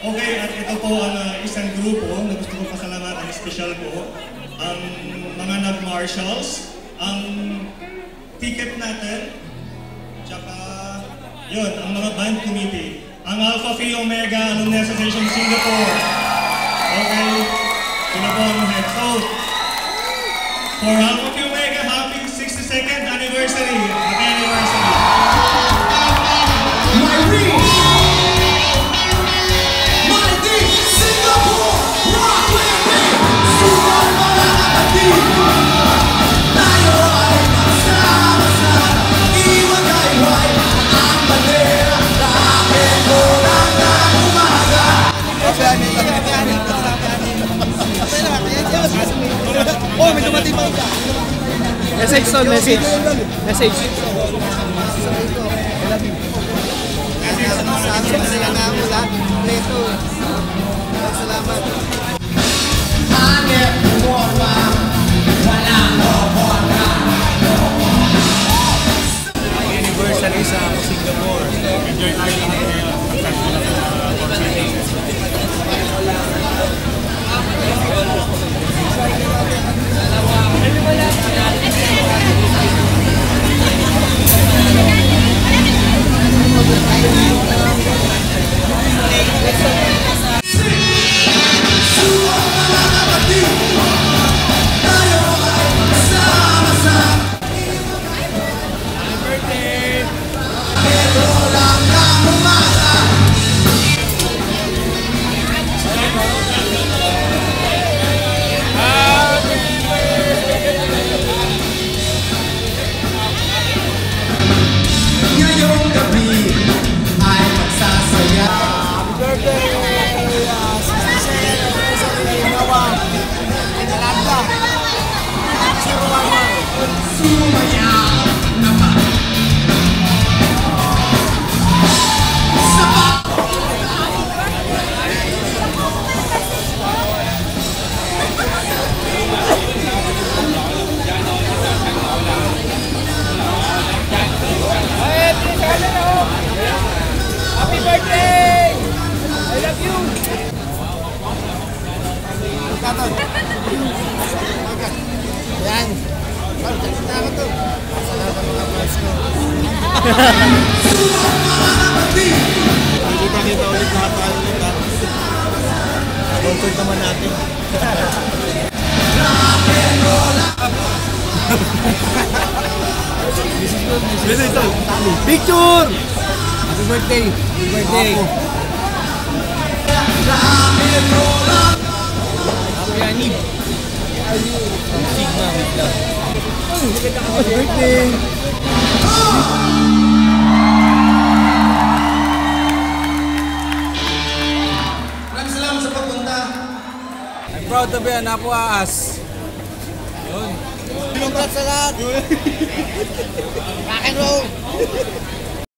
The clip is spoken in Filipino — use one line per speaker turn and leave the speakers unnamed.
Okay, at ito po ang isang grupo na gusto ko pasalamatan, special po. Ang mga nag-marshals, ang ticket natin, tsaka yun, ang mga band committee, ang Alpha Phi Omega Alumni Association Singapore. Okay, sila po ang head. So, for Alpha Phi Omega, happy 62nd anniversary! Happy anniversary!
My reach! My deep Singapore! Rock with me! Sukat mga kapatid! Tayo ay magsama-sama! Iwagay-way ang bandera! Bakit mo lang na umaga?
Oh, may dumating pa. Message son, message. Message.
Salamat. Hanip mo pa, walang lokohan.
Anniversary sa Singapore. Enjoy tayo lahat ngayon. Successful na conversation.
Happy birthday! I love you!
Yan. Salamat to. Salamat mga fans ko.
Kita ulit lahat tayo ulit ha. Sponsor naman natin.
Picture! Happy birthday! Happy birthday! Happy Anib! Sigma with love. Happy birthday!
Maraming salamat sa pagpunta.
I'm proud to be an Apuaas. Yun.
Congrats sa lahat. Rock and roll.